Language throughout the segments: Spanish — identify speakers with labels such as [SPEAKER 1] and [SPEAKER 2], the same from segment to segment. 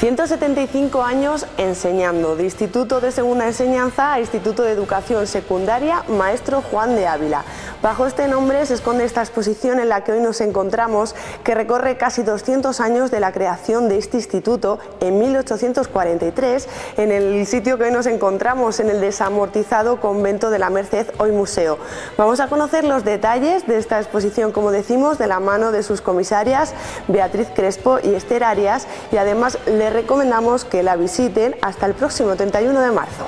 [SPEAKER 1] 175 años enseñando, de Instituto de Segunda Enseñanza a Instituto de Educación Secundaria Maestro Juan de Ávila. Bajo este nombre se esconde esta exposición en la que hoy nos encontramos, que recorre casi 200 años de la creación de este instituto en 1843, en el sitio que hoy nos encontramos, en el desamortizado Convento de la Merced, hoy museo. Vamos a conocer los detalles de esta exposición, como decimos, de la mano de sus comisarias Beatriz Crespo y Esther Arias, y además les recomendamos que la visiten hasta el próximo 31 de marzo.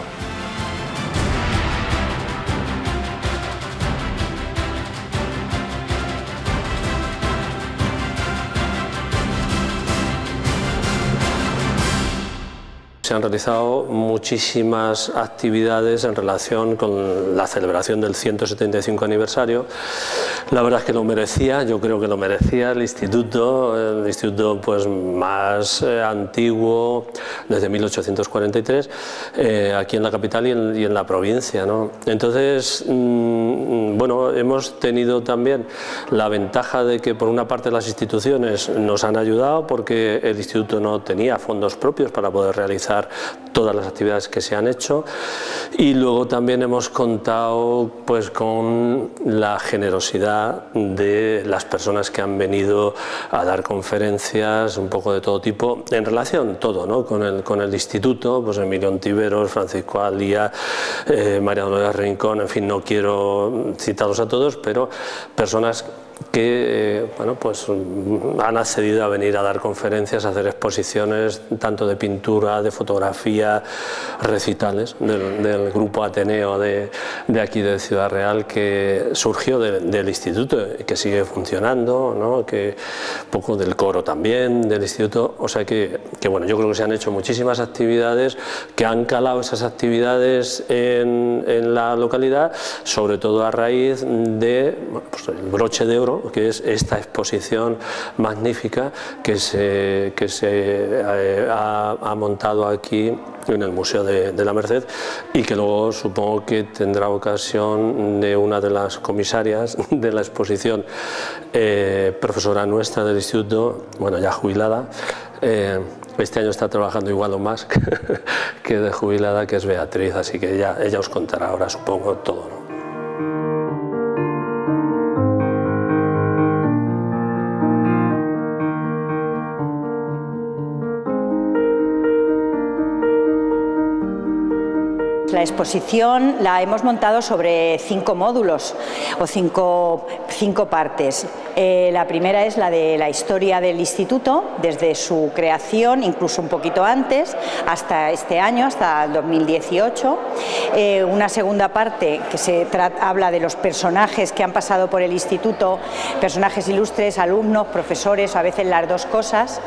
[SPEAKER 2] Se han realizado muchísimas actividades en relación con la celebración del 175 aniversario. La verdad es que lo merecía, yo creo que lo merecía el instituto pues más antiguo desde 1843, aquí en la capital y en la provincia, ¿no? Entonces, bueno, hemos tenido también la ventaja de que por una parte las instituciones nos han ayudado, porque el instituto no tenía fondos propios para poder realizar todas las actividades que se han hecho, y luego también hemos contado pues con la generosidad de las personas que han venido a dar conferencias un poco de todo tipo en relación todo, ¿no? con el instituto, pues Emilio Ontiveros, Francisco Alía, María Dolores Rincón, en fin, no quiero citarlos a todos, pero personas que bueno, pues han accedido a venir a dar conferencias, a hacer exposiciones tanto de pintura, de fotografía, recitales del grupo Ateneo de aquí de Ciudad Real, que surgió del instituto y que sigue funcionando, ¿no? Que poco del coro también del instituto, o sea que bueno, yo creo que se han hecho muchísimas actividades que han calado esas actividades en la localidad, sobre todo a raíz de pues, el broche de oro, que es esta exposición magnífica que se ha montado aquí en el Museo de la Merced, y que luego supongo que tendrá ocasión de una de las comisarias de la exposición, profesora nuestra del instituto, bueno, ya jubilada, este año está trabajando igual o más que de jubilada, que es Beatriz, así que ella os contará ahora, supongo, todo, ¿no?
[SPEAKER 3] La exposición la hemos montado sobre 5 módulos o cinco partes. La primera es la de la historia del instituto, desde su creación, incluso un poquito antes, hasta este año, hasta el 2018. Una segunda parte que habla de los personajes que han pasado por el instituto, personajes ilustres, alumnos, profesores, a veces las dos cosas,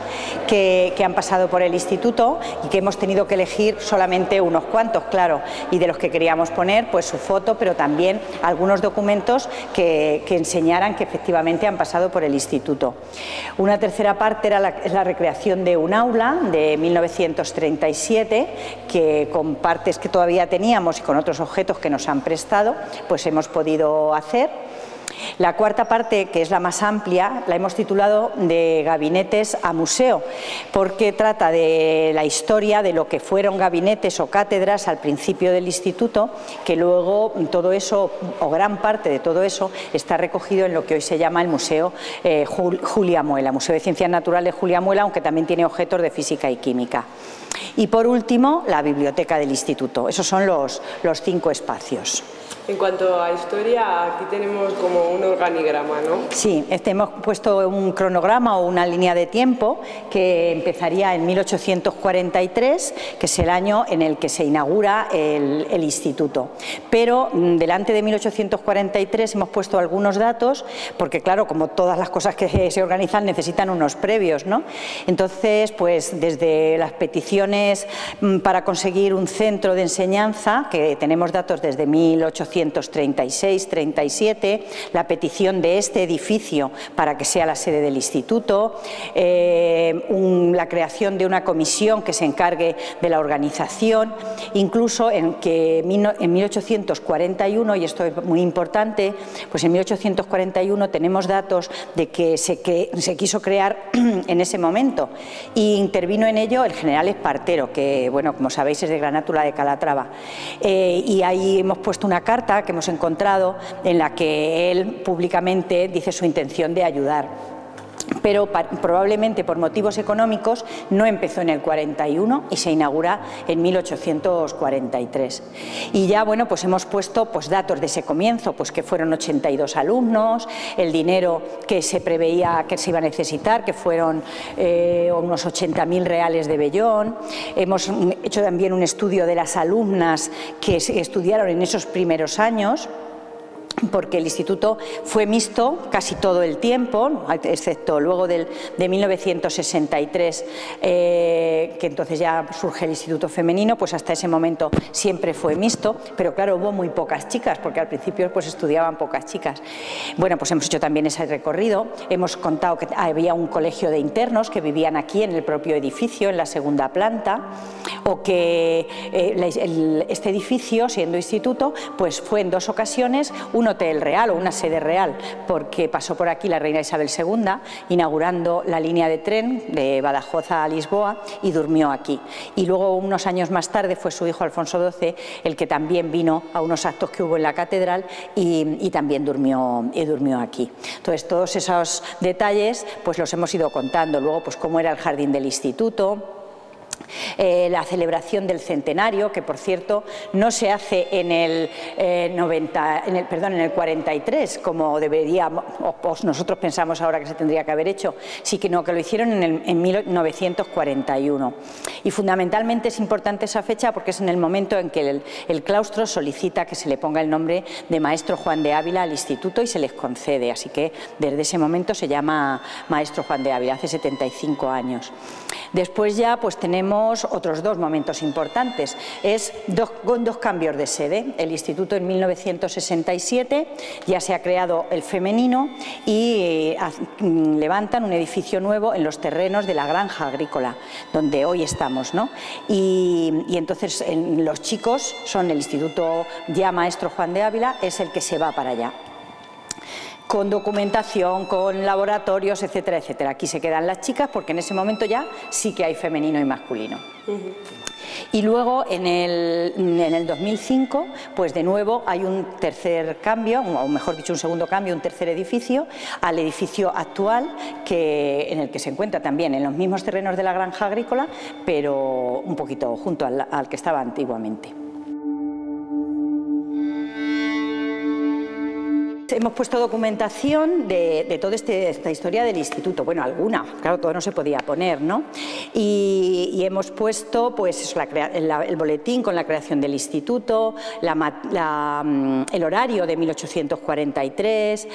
[SPEAKER 3] que han pasado por el instituto y que hemos tenido que elegir solamente unos cuantos, claro, y de los que queríamos poner pues su foto, pero también algunos documentos que enseñaran que efectivamente han pasado por el instituto. Una tercera parte era la recreación de un aula de 1937, que con partes que todavía teníamos y con otros objetos que nos han prestado, pues hemos podido hacer. La cuarta parte, que es la más amplia, la hemos titulado de gabinetes a museo, porque trata de la historia de lo que fueron gabinetes o cátedras al principio del instituto, que luego todo eso, o gran parte de todo eso, está recogido en lo que hoy se llama el Museo Julia Muela, Museo de Ciencias Naturales Julia Muela, aunque también tiene objetos de física y química. Y por último, la biblioteca del instituto. Esos son los 5 espacios.
[SPEAKER 1] En cuanto a historia, aquí tenemos como un organigrama, ¿no?
[SPEAKER 3] Sí, hemos puesto un cronograma o una línea de tiempo que empezaría en 1843, que es el año en el que se inaugura el instituto. Pero delante de 1843 hemos puesto algunos datos, porque claro, como todas las cosas que se organizan necesitan unos previos, ¿no? Entonces, pues desde las peticiones para conseguir un centro de enseñanza, que tenemos datos desde 1836-37, la petición de este edificio para que sea la sede del instituto, la creación de una comisión que se encargue de la organización, incluso en 1841, y esto es muy importante, pues en 1841 tenemos datos de que se quiso crear en ese momento, y intervino en ello el general Espartero, que, bueno, como sabéis, es de Granátula de Calatrava, y ahí hemos puesto una carta que hemos encontrado en la que él públicamente dice su intención de ayudar. Pero probablemente por motivos económicos no empezó en el 41 y se inaugura en 1843. Y ya, bueno, pues hemos puesto pues datos de ese comienzo, pues que fueron 82 alumnos, el dinero que se preveía que se iba a necesitar, que fueron unos 80.000 reales de vellón. Hemos hecho también un estudio de las alumnas que estudiaron en esos primeros años, porque el instituto fue mixto casi todo el tiempo, excepto luego de 1963, que entonces ya surge el instituto femenino, pues hasta ese momento siempre fue mixto, pero claro, hubo muy pocas chicas, porque al principio pues estudiaban pocas chicas. Bueno, pues hemos hecho también ese recorrido, hemos contado que había un colegio de internos que vivían aquí en el propio edificio, en la segunda planta, o que este edificio, siendo instituto, pues fue en 2 ocasiones un hotel real o una sede real, porque pasó por aquí la reina Isabel II inaugurando la línea de tren de Badajoz a Lisboa y durmió aquí. Y luego, unos años más tarde, fue su hijo Alfonso XII el que también vino a unos actos que hubo en la catedral y también durmió aquí. Entonces, todos esos detalles pues los hemos ido contando. Luego, pues cómo era el jardín del instituto, la celebración del centenario, que por cierto no se hace en el 43, como deberíamos, o nosotros pensamos ahora que se tendría que haber hecho, sino que lo hicieron en 1941. Y fundamentalmente es importante esa fecha porque es en el momento en que el claustro solicita que se le ponga el nombre de Maestro Juan de Ávila al instituto y se les concede, así que desde ese momento se llama Maestro Juan de Ávila, hace 75 años. Después ya pues tenemos otros 2 momentos importantes, es dos cambios de sede. El instituto en 1967 ya se ha creado el femenino y levantan un edificio nuevo en los terrenos de la granja agrícola, donde hoy estamos, ¿no? Y entonces los chicos son el instituto ya Maestro Juan de Ávila, es el que se va para allá, con documentación, con laboratorios, etcétera, etcétera. Aquí se quedan las chicas porque en ese momento ya sí que hay femenino y masculino. Y luego en el 2005, pues de nuevo hay un tercer cambio, o mejor dicho un segundo cambio, un tercer edificio, al edificio actual, en el que se encuentra también en los mismos terrenos de la granja agrícola, pero un poquito junto al que estaba antiguamente. Hemos puesto documentación de toda esta historia del instituto, bueno, alguna, claro, todo no se podía poner, ¿no? Y hemos puesto pues eso, el boletín con la creación del instituto, el horario de 1843,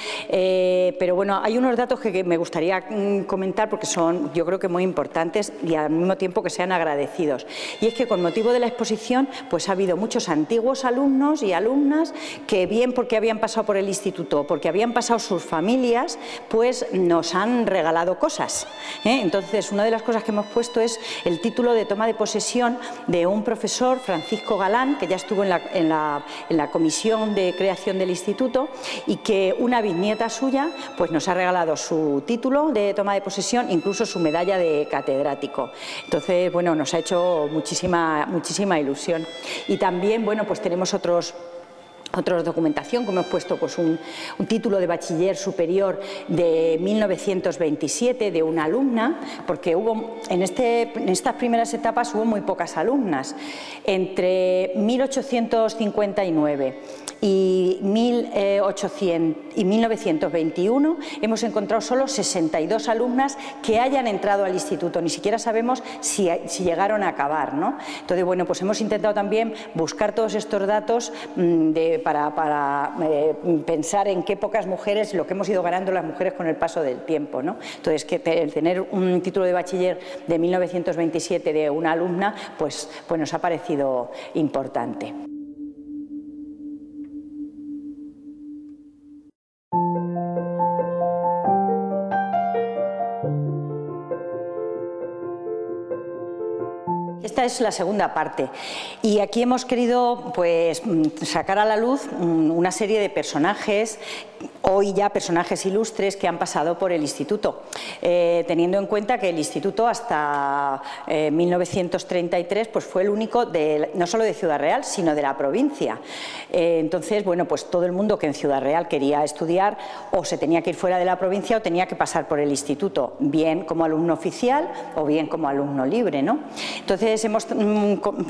[SPEAKER 3] pero bueno, hay unos datos que me gustaría comentar porque son, yo creo que muy importantes y al mismo tiempo que sean agradecidos. Y es que con motivo de la exposición pues ha habido muchos antiguos alumnos y alumnas que bien porque habían pasado por el instituto, porque habían pasado sus familias, pues nos han regalado cosas, ¿eh? Entonces, una de las cosas que hemos puesto es el título de toma de posesión de un profesor, Francisco Galán, que ya estuvo en la comisión de creación del instituto y que una bisnieta suya pues nos ha regalado su título de toma de posesión, incluso su medalla de catedrático. Entonces, bueno, nos ha hecho muchísima ilusión. Y también, bueno, pues tenemos otra documentación, como hemos puesto pues un título de bachiller superior de 1927 de una alumna, porque hubo en estas primeras etapas hubo muy pocas alumnas. Entre 1859 y 1921 hemos encontrado solo 62 alumnas que hayan entrado al instituto, ni siquiera sabemos si llegaron a acabar, ¿no? Entonces, bueno, pues hemos intentado también buscar todos estos datos para pensar en qué pocas mujeres, lo que hemos ido ganando las mujeres con el paso del tiempo, ¿no? Entonces, que el tener un título de bachiller de 1927 de una alumna, pues nos ha parecido importante. esta es la segunda parte. Y aquí hemos querido pues sacar a la luz una serie de personajes, hoy ya personajes ilustres que han pasado por el instituto, teniendo en cuenta que el instituto hasta 1933 pues fue el único no solo de Ciudad Real, sino de la provincia. Entonces, bueno, pues todo el mundo que en Ciudad Real quería estudiar o se tenía que ir fuera de la provincia o tenía que pasar por el instituto, bien como alumno oficial o bien como alumno libre, ¿no? Entonces hemos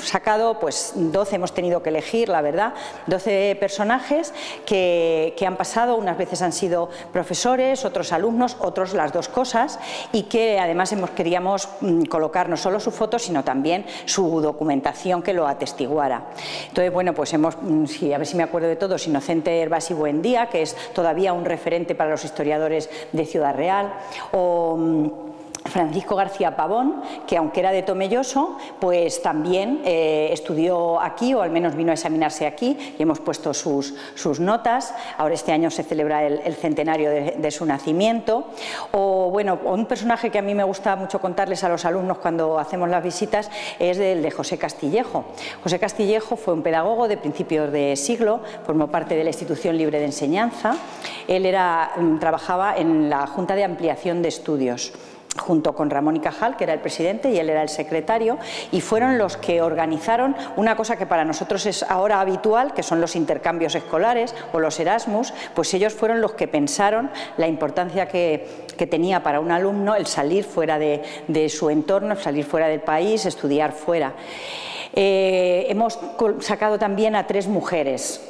[SPEAKER 3] sacado pues 12, hemos tenido que elegir, la verdad, 12 personajes que han pasado, unas veces han sido profesores, otros alumnos, otros las dos cosas, y que además queríamos colocar no solo su foto, sino también su documentación que lo atestiguara. Entonces, bueno, pues a ver si me acuerdo de todos: Inocente Herbasi Buendía, que es todavía un referente para los historiadores de Ciudad Real, o Francisco García Pavón, que aunque era de Tomelloso, pues también estudió aquí, o al menos vino a examinarse aquí, y hemos puesto sus notas. Ahora este año se celebra el centenario de su nacimiento. O bueno, un personaje que a mí me gusta mucho contarles a los alumnos cuando hacemos las visitas es el de José Castillejo. José Castillejo fue un pedagogo de principios de siglo, formó parte de la Institución Libre de Enseñanza. Él trabajaba en la Junta de Ampliación de Estudios, junto con Ramón y Cajal, que era el presidente, y él era el secretario, y fueron los que organizaron una cosa que para nosotros es ahora habitual, que son los intercambios escolares o los Erasmus. Pues ellos fueron los que pensaron la importancia que tenía para un alumno el salir fuera de su entorno, salir fuera del país, estudiar fuera. Hemos sacado también a 3 mujeres,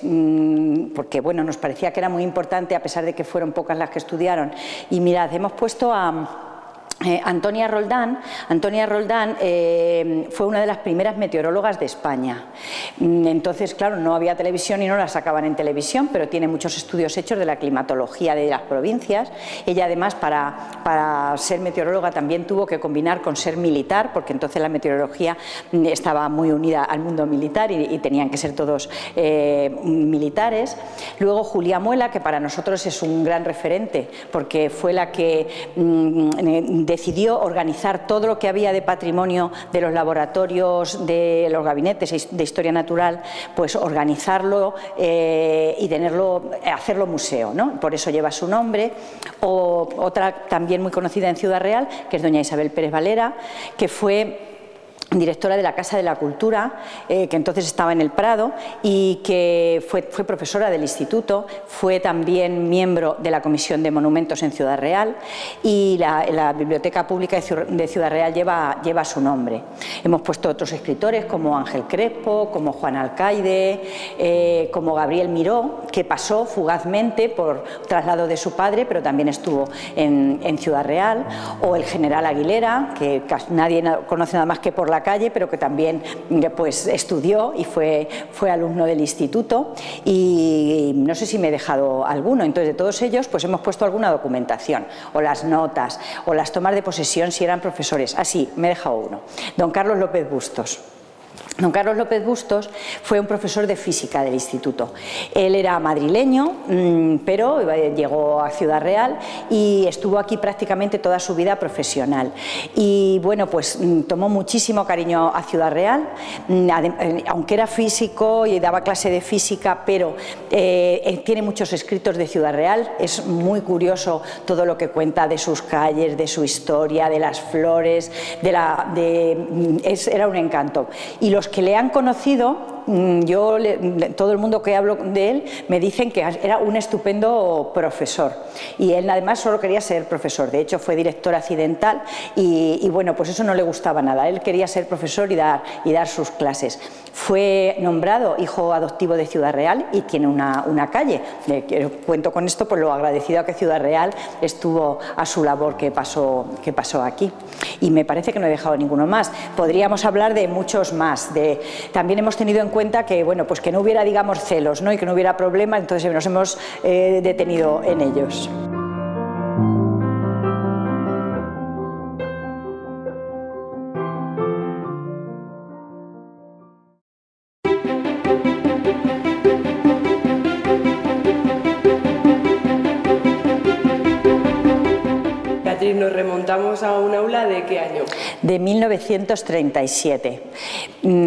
[SPEAKER 3] porque bueno, nos parecía que era muy importante, a pesar de que fueron pocas las que estudiaron. Y mirad, hemos puesto a Antonia Roldán. Antonia Roldán fue una de las primeras meteorólogas de España. Entonces, claro, no había televisión y no la sacaban en televisión, pero tiene muchos estudios hechos de la climatología de las provincias. Ella, además, para ser meteoróloga también tuvo que combinar con ser militar, porque entonces la meteorología estaba muy unida al mundo militar y tenían que ser todos militares. Luego Julia Muela, que para nosotros es un gran referente, porque fue la que decidió organizar todo lo que había de patrimonio de los laboratorios, de los gabinetes de historia natural, pues organizarlo y hacerlo museo, ¿no? Por eso lleva su nombre. O otra también muy conocida en Ciudad Real, que es doña Isabel Pérez Valera, que fue directora de la Casa de la Cultura, que entonces estaba en el Prado, y que fue profesora del instituto, fue también miembro de la Comisión de Monumentos en Ciudad Real, y la Biblioteca Pública de Ciudad Real lleva su nombre. Hemos puesto otros escritores como Ángel Crespo, como Juan Alcaide, como Gabriel Miró, que pasó fugazmente por traslado de su padre, pero también estuvo en Ciudad Real, o el general Aguilera, que nadie conoce nada más que por la calle, pero que también pues estudió y fue alumno del instituto. Y no sé si me he dejado alguno. Entonces, de todos ellos pues hemos puesto alguna documentación, o las notas, o las tomas de posesión si eran profesores. Así, me he dejado uno. Don Carlos López Bustos. Don Carlos López Bustos fue un profesor de física del instituto. Él era madrileño, pero llegó a Ciudad Real y estuvo aquí prácticamente toda su vida profesional. Y bueno, pues tomó muchísimo cariño a Ciudad Real, aunque era físico y daba clase de física, pero tiene muchos escritos de Ciudad Real. Es muy curioso todo lo que cuenta de sus calles, de su historia, de las flores, era un encanto. Y los que le han conocido, todo el mundo que hablo de él me dicen que era un estupendo profesor, y él además solo quería ser profesor. De hecho, fue director accidental y bueno, pues eso no le gustaba nada. Él quería ser profesor y dar sus clases. Fue nombrado hijo adoptivo de Ciudad Real y tiene una calle. Cuento con esto por lo agradecido que Ciudad Real estuvo a su labor que pasó aquí. Y me parece que no he dejado ninguno más. Podríamos hablar de muchos más. También hemos tenido en cuenta que, bueno, pues que no hubiera, digamos, celos, ¿no? Y que no hubiera problemas, entonces nos hemos detenido en ellos.
[SPEAKER 1] Nos remontamos remontamos a un aula ¿de qué año?
[SPEAKER 3] De 1937.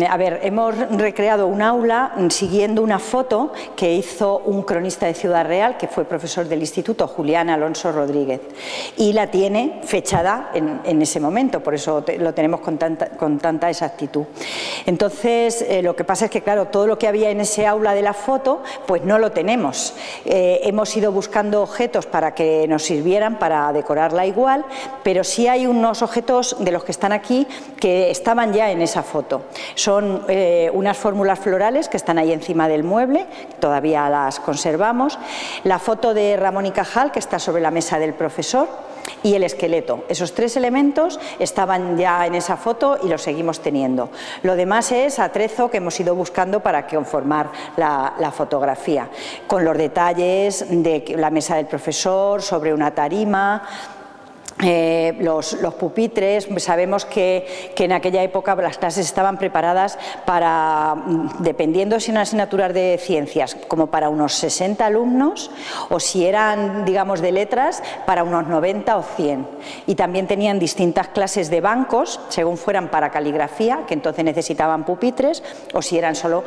[SPEAKER 3] A ver, hemos recreado un aula siguiendo una foto que hizo un cronista de Ciudad Real, que fue profesor del instituto, Julián Alonso Rodríguez, y la tiene fechada en ese momento, por eso lo tenemos con tanta exactitud. Entonces, lo que pasa es que, claro, todo lo que había en ese aula de la foto, pues no lo tenemos. Hemos ido buscando objetos para que nos sirvieran para decorarla igual, pero sí hay unos objetos de los que están aquí que estaban ya en esa foto. Son unas fórmulas florales que están ahí encima del mueble, todavía las conservamos, la foto de Ramón y Cajal que está sobre la mesa del profesor y el esqueleto. Esos tres elementos estaban ya en esa foto y los seguimos teniendo. Lo demás es atrezo que hemos ido buscando para conformar la fotografía, con los detalles de la mesa del profesor, sobre una tarima. Los pupitres, sabemos que en aquella época las clases estaban preparadas para, dependiendo si eran asignaturas de ciencias, como para unos 60 alumnos, o si eran, digamos, de letras, para unos 90 o 100. Y también tenían distintas clases de bancos, según fueran para caligrafía, que entonces necesitaban pupitres, o si eran solo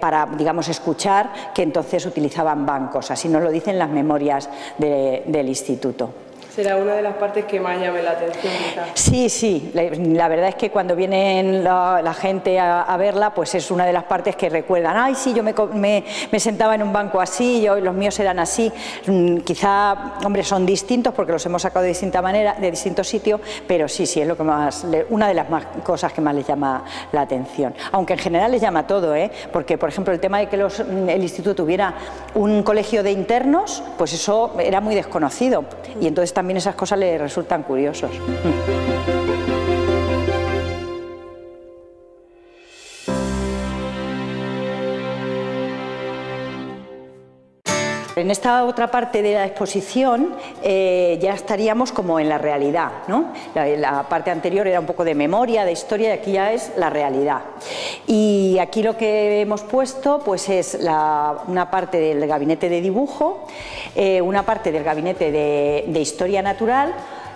[SPEAKER 3] para, digamos, escuchar, que entonces utilizaban bancos. Así nos lo dicen las memorias del instituto.
[SPEAKER 1] Será una de las partes que más llame la atención, quizás.
[SPEAKER 3] Sí, sí, la verdad es que cuando vienen la gente a verla, pues es una de las partes que recuerdan, ay, sí, yo me sentaba en un banco así, los míos eran así. Quizá, hombre, son distintos porque los hemos sacado de distinta manera, de distintos sitios, pero sí, es lo que más, una de las cosas que más les llama la atención. Aunque en general les llama todo, porque, por ejemplo, el tema de que el instituto tuviera un colegio de internos, pues eso era muy desconocido, y entonces también esas cosas les resultan curiosos. En esta otra parte de la exposición ya estaríamos como en la realidad, ¿no? La parte anterior era un poco de memoria, de historia, y aquí ya es la realidad. Y aquí lo que hemos puesto pues es una parte del gabinete de dibujo, una parte del gabinete de historia natural,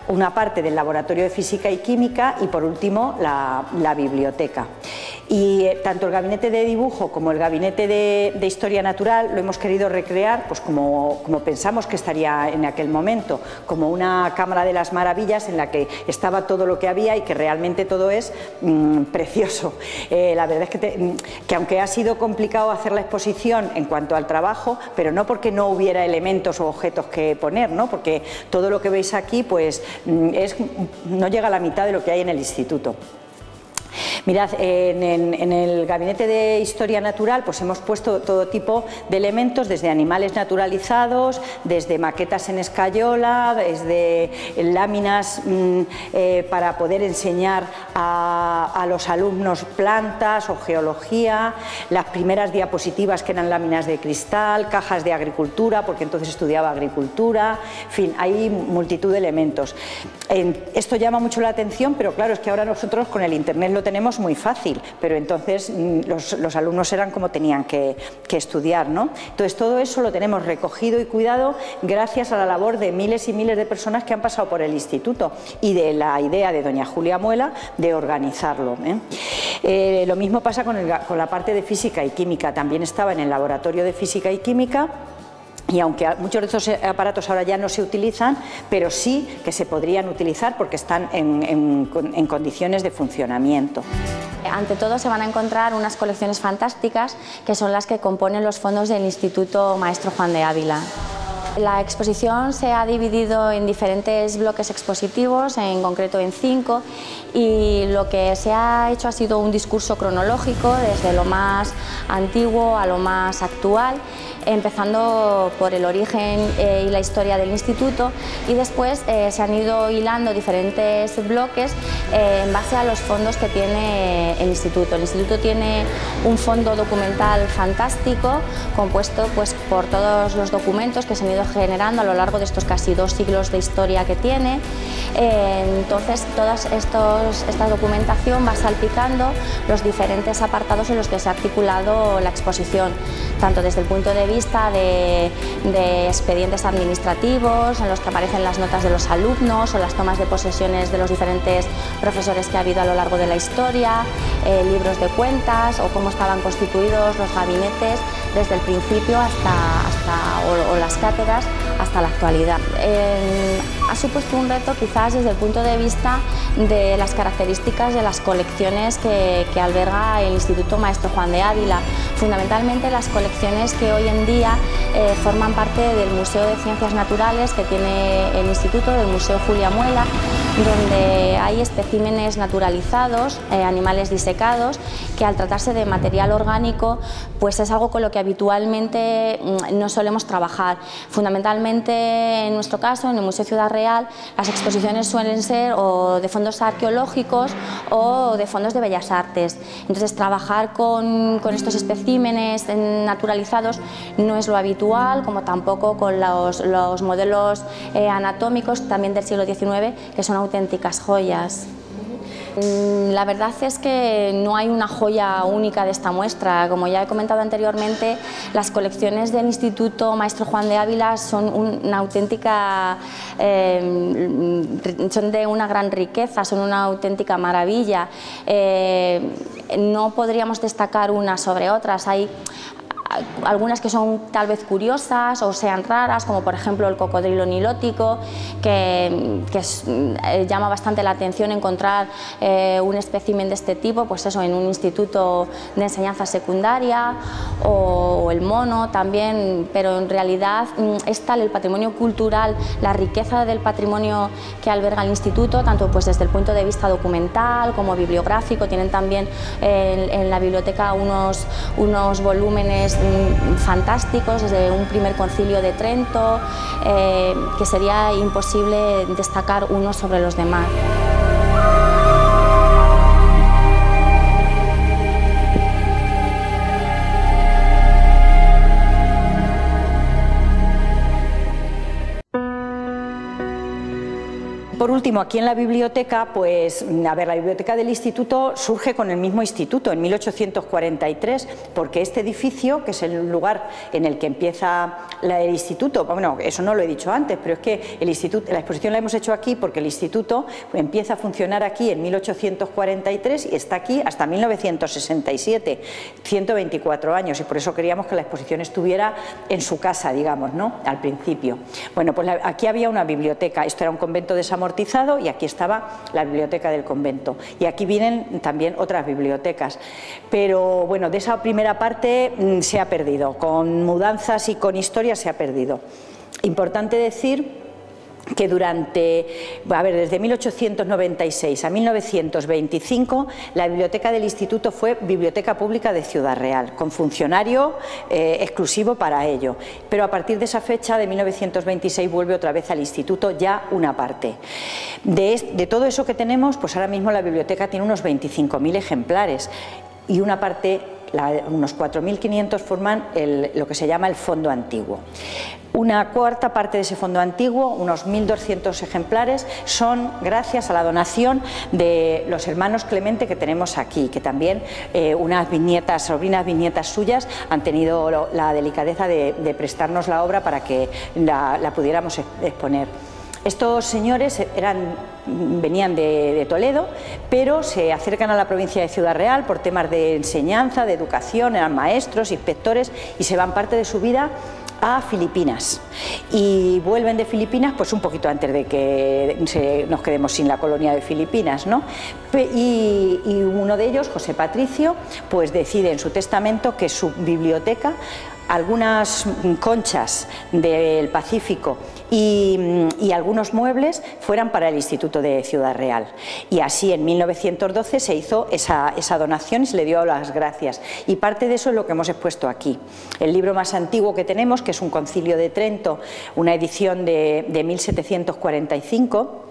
[SPEAKER 3] una parte del laboratorio de física y química y por último la biblioteca. Y tanto el gabinete de dibujo como el gabinete de historia natural lo hemos querido recrear pues como pensamos que estaría en aquel momento, como una cámara de las maravillas en la que estaba todo lo que había y que realmente todo es precioso. La verdad es que aunque ha sido complicado hacer la exposición en cuanto al trabajo, pero no porque no hubiera elementos o objetos que poner, ¿no? Porque todo lo que veis aquí pues no llega a la mitad de lo que hay en el instituto. Mirad, en el gabinete de historia natural pues hemos puesto todo tipo de elementos, desde animales naturalizados, desde maquetas en escayola, desde láminas para poder enseñar a los alumnos plantas o geología, las primeras diapositivas que eran láminas de cristal, cajas de agricultura, porque entonces estudiaba agricultura, en fin, hay multitud de elementos. Esto llama mucho la atención, pero claro, es que ahora nosotros con el internet lo tenemos muy fácil, pero entonces los alumnos eran como tenían que estudiar, ¿no? Entonces todo eso lo tenemos recogido y cuidado gracias a la labor de miles y miles de personas que han pasado por el instituto y de la idea de doña Julia Muela de organizarlo, Lo mismo pasa con la parte de física y química, también estaba en el laboratorio de física y química. Y aunque muchos de estos aparatos ahora ya no se utilizan, pero sí que se podrían utilizar porque están en condiciones de funcionamiento.
[SPEAKER 4] Ante todo se van a encontrar unas colecciones fantásticas que son las que componen los fondos del Instituto Maestro Juan de Ávila. La exposición se ha dividido en diferentes bloques expositivos, en concreto en 5, y lo que se ha hecho ha sido un discurso cronológico desde lo más antiguo a lo más actual, empezando por el origen y la historia del instituto, y después se han ido hilando diferentes bloques en base a los fondos que tiene el instituto. El instituto tiene un fondo documental fantástico compuesto pues, por todos los documentos que se han ido generando a lo largo de estos casi 2 siglos de historia que tiene. Entonces toda esta documentación va salpicando los diferentes apartados en los que se ha articulado la exposición, tanto desde el punto de vista de expedientes administrativos en los que aparecen las notas de los alumnos o las tomas de posesiones de los diferentes profesores que ha habido a lo largo de la historia, libros de cuentas o cómo estaban constituidos los gabinetes desde el principio o las cátedras hasta la actualidad. Ha supuesto un reto quizás desde el punto de vista de las características de las colecciones que alberga el Instituto Maestro Juan de Ávila, fundamentalmente las colecciones que hoy en día forman parte del Museo de Ciencias Naturales que tiene el Instituto, del Museo Julia Muela, donde hay especímenes naturalizados, animales disecados, que al tratarse de material orgánico pues es algo con lo que habitualmente no solemos trabajar. Fundamentalmente en nuestro caso, en el Museo Ciudad Real, las exposiciones suelen ser o de fondos arqueológicos o de fondos de bellas artes. Entonces trabajar con estos especímenes naturalizados no es lo habitual, como tampoco con los modelos anatómicos también del siglo XIX, que son auténticas joyas. La verdad es que no hay una joya única de esta muestra. Como ya he comentado anteriormente, las colecciones del Instituto Maestro Juan de Ávila son una auténtica, son de una gran riqueza, son una auténtica maravilla. No podríamos destacar unas sobre otras. Hay algunas que son tal vez curiosas o sean raras, como por ejemplo el cocodrilo nilótico, que llama bastante la atención encontrar un espécimen de este tipo, pues eso, en un instituto de enseñanza secundaria, o el mono también, pero en realidad es tal el patrimonio cultural, la riqueza del patrimonio que alberga el instituto, tanto pues desde el punto de vista documental como bibliográfico. Tienen también en la biblioteca unos volúmenes fantásticos desde un primer concilio de Trento, que sería imposible destacar unos sobre los demás.
[SPEAKER 3] Por último, aquí en la biblioteca, pues, a ver, la biblioteca del instituto surge con el mismo instituto, en 1843, porque este edificio, que es el lugar en el que empieza el instituto, bueno, eso no lo he dicho antes, pero es que el instituto, la exposición la hemos hecho aquí porque el instituto empieza a funcionar aquí en 1843 y está aquí hasta 1967, 124 años, y por eso queríamos que la exposición estuviera en su casa, digamos, ¿no?, al principio. Bueno, pues aquí había una biblioteca, esto era un convento desamortizado, y aquí estaba la biblioteca del convento, y aquí vienen también otras bibliotecas, pero bueno, de esa primera parte se ha perdido, con mudanzas y con historia se ha perdido. Importante decir que desde 1896 a 1925 la biblioteca del instituto fue biblioteca pública de Ciudad Real, con funcionario exclusivo para ello, pero a partir de esa fecha, de 1926, vuelve otra vez al instituto ya una parte. De todo eso que tenemos, pues ahora mismo la biblioteca tiene unos 25.000 ejemplares y una parte, unos 4.500 forman lo que se llama el fondo antiguo. Una cuarta parte de ese fondo antiguo, unos 1.200 ejemplares, son gracias a la donación de los hermanos Clemente que tenemos aquí, que también unas viñetas, sobrinas viñetas suyas, han tenido la delicadeza de prestarnos la obra para que la pudiéramos exponer. Estos señores venían de Toledo, pero se acercan a la provincia de Ciudad Real por temas de enseñanza, de educación, eran maestros, inspectores, y se van parte de su vida a Filipinas, y vuelven de Filipinas pues un poquito antes de que nos quedemos sin la colonia de Filipinas, ¿no? Y uno de ellos, José Patricio, pues decide en su testamento que su biblioteca, algunas conchas del Pacífico y algunos muebles fueran para el Instituto de Ciudad Real, y así en 1912 se hizo esa donación y se le dio las gracias, y parte de eso es lo que hemos expuesto aquí. El libro más antiguo que tenemos, que es un Concilio de Trento, una edición de 1745,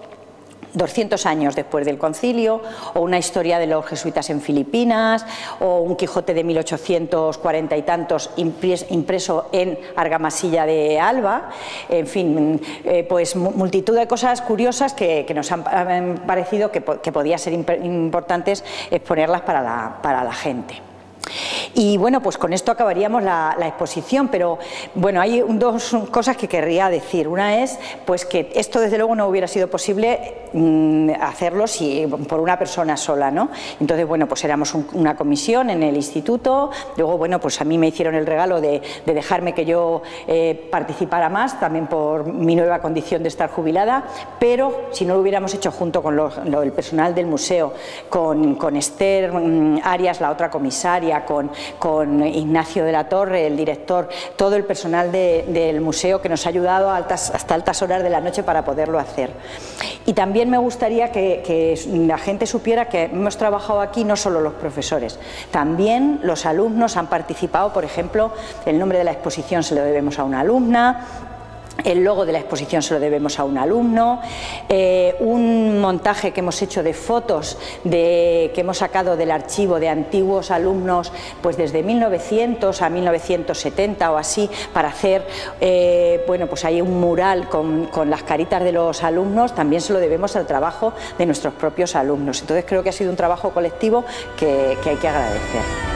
[SPEAKER 3] 200 años después del concilio, o una historia de los jesuitas en Filipinas, o un Quijote de 1840 y tantos impreso en argamasilla de Alba, en fin, pues multitud de cosas curiosas que nos han parecido que podía ser importantes exponerlas para la gente. Y bueno, pues con esto acabaríamos la exposición, pero bueno, hay dos cosas que querría decir. Una es pues que esto desde luego no hubiera sido posible hacerlo por una persona sola, ¿no? Entonces, bueno, pues éramos una comisión en el instituto, luego, bueno, pues a mí me hicieron el regalo de dejarme que yo participara más, también por mi nueva condición de estar jubilada, pero si no lo hubiéramos hecho junto con el personal del museo, con Esther Arias, la otra comisaria, con Ignacio de la Torre, el director, todo el personal del museo que nos ha ayudado hasta altas horas de la noche para poderlo hacer. Y también me gustaría que la gente supiera que hemos trabajado aquí no solo los profesores, también los alumnos han participado. Por ejemplo, el nombre de la exposición se lo debemos a una alumna, el logo de la exposición se lo debemos a un alumno, un montaje que hemos hecho de fotos que hemos sacado del archivo de antiguos alumnos, pues desde 1900 a 1970 o así, para hacer, bueno, pues hay un mural con las caritas de los alumnos, también se lo debemos al trabajo de nuestros propios alumnos. Entonces creo que ha sido un trabajo colectivo que hay que agradecer.